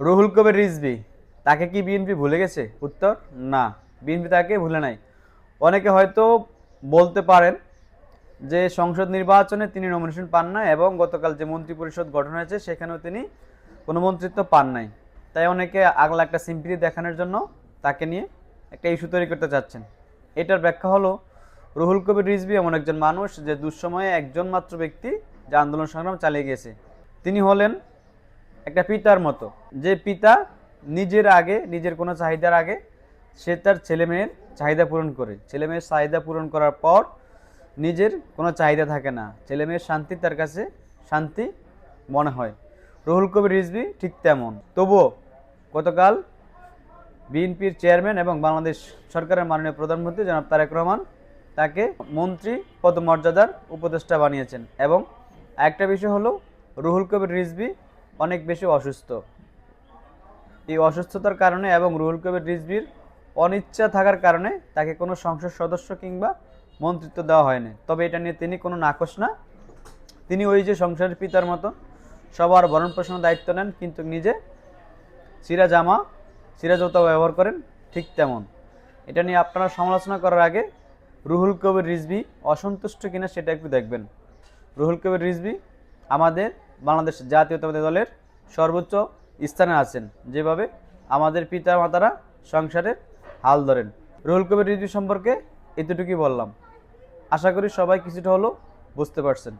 রুহুল কবির রিজভী, তাকে কি বিএনপি ভুলে গেছে? উত্তর, না, বিএনপি তাকে ভুলে নাই। অনেকে হয়তো বলতে পারেন যে সংসদ নির্বাচনে তিনি নমিনেশন পান না এবং গতকাল যে মন্ত্রিপরিষদ গঠন হয়েছে সেখানেও তিনি কোনো মন্ত্রিত্ব পান নাই। তাই অনেকে আগলা একটা সিম্পিতি দেখানোর জন্য তাকে নিয়ে একটা ইস্যু তৈরি করতে চাচ্ছেন। এটার ব্যাখ্যা হলো, রুহুল কবির রিজভী এমন একজন মানুষ যে দুঃসময়ে একজন মাত্র ব্যক্তি যে আন্দোলন সংগ্রাম চালিয়ে গেছে। তিনি হলেন একটা পিতার মতো, যে পিতা নিজের আগে, নিজের কোনো চাহিদার আগে সে তার ছেলেমেয়ের চাহিদা পূরণ করে, ছেলেমেয়ের চাহিদা পূরণ করার পর নিজের কোনো চাহিদা থাকে না, ছেলেমেয়ের শান্তি তার কাছে শান্তি মনে হয়। রুহুল কবির রিজভী ঠিক তেমন। তবুও গতকাল বিএনপির চেয়ারম্যান এবং বাংলাদেশ সরকারের মাননীয় প্রধানমন্ত্রী জনাব তারেক রহমান তাকে মন্ত্রী পদমর্যাদার উপদেষ্টা বানিয়েছেন। এবং একটা বিষয় হলো, রুহুল কবির রিজভী অনেক বেশি অসুস্থ। এই অসুস্থতার কারণে এবং রুহুল কবির রিজভীর অনিচ্ছা থাকার কারণে তাকে কোনো সংসদ সদস্য কিংবা মন্ত্রিত্ব দেওয়া হয়নি। তবে এটা নিয়ে তিনি কোনো নাকশ না। তিনি ওই যে সংসারের পিতার মতো সবার ভরণ পোষণের দায়িত্ব নেন, কিন্তু নিজে চিরা জামা চিরা জুতা ব্যবহার করেন ঠিক তেমন। এটা নিয়ে আপনারা সমালোচনা করার আগে রুহুল কবির রিজভী অসন্তুষ্ট কিনা সেটা একটু দেখবেন। রুহুল কবির রিজভী আমাদের বাংলাদেশ জাতীয়তাবাদী দলের সর্বোচ্চ স্থানে আছেন, যেভাবে আমাদের পিতা মাতারা সংসারের হাল ধরেন। রুহুল কবির রিজভী সম্পর্কে এতটুকুই বললাম। আশা করি সবাই কিছুটা হলেও বুঝতে পারছেন।